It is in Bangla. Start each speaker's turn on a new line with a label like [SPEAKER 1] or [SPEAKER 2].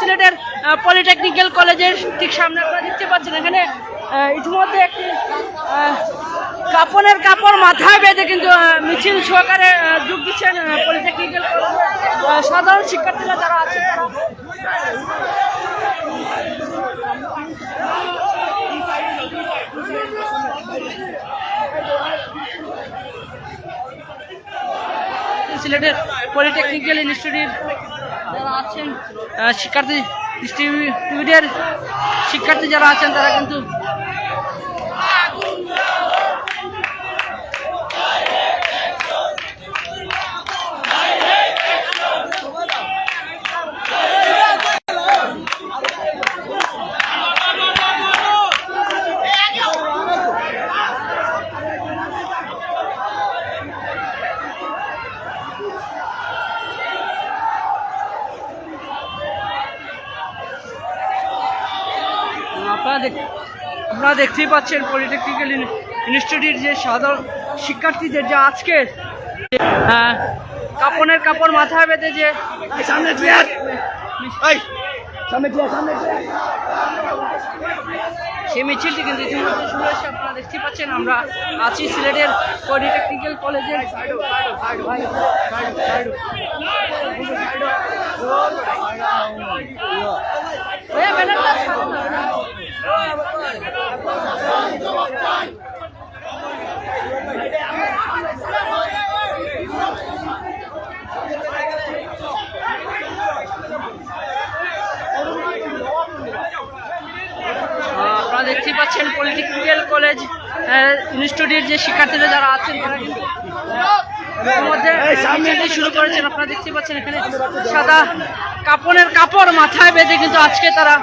[SPEAKER 1] সিলেটের পলিটেকনিক্যাল কলেজের ঠিক সামনে আপনারা দেখতে পাচ্ছেন এখানে ইতিমধ্যে একটি কাপড়ের কাপড় মাথায় বেঁধে কিন্তু মিছিল সহকারে যোগ দিচ্ছেন পলিটেকনিক্যাল কলেজের সাধারণ শিক্ষার্থীরা যারা আছে সিলেটের পলিটেকনিক্যাল ইনস্টিটিউট যারা আছেন শিক্ষার্থী ইনস্টিটিউটের শিক্ষার্থী যারা আছেন তারা কিন্তু আপনারা দেখতেই পাচ্ছেন পলিটেকনিক্যাল ইনস্টিটিউট যে সাধারণ শিক্ষার্থীদের যে আজকে কাপড়ের কাপড় মাথায় বেঁধে যে সেই মিছিলটি কিন্তু ইতিমধ্যে শুরু হয়েছে। আপনারা দেখতেই পাচ্ছেন আমরা আছি সিলেটের পলিটেকনিক্যাল কলেজের আপনারা দেখতেই পাচ্ছেন পলিটেকনিক্যাল কলেজ ইনস্টিটিউট যে শিক্ষার্থীরা যারা আছেন তারা কিন্তু মধ্যে মিছিলটি শুরু করেছেন। আপনারা দেখতে পাচ্ছেন এখানে সাদা কাপড়ের কাপড় মাথায় বেঁধে কিন্তু আজকে তারা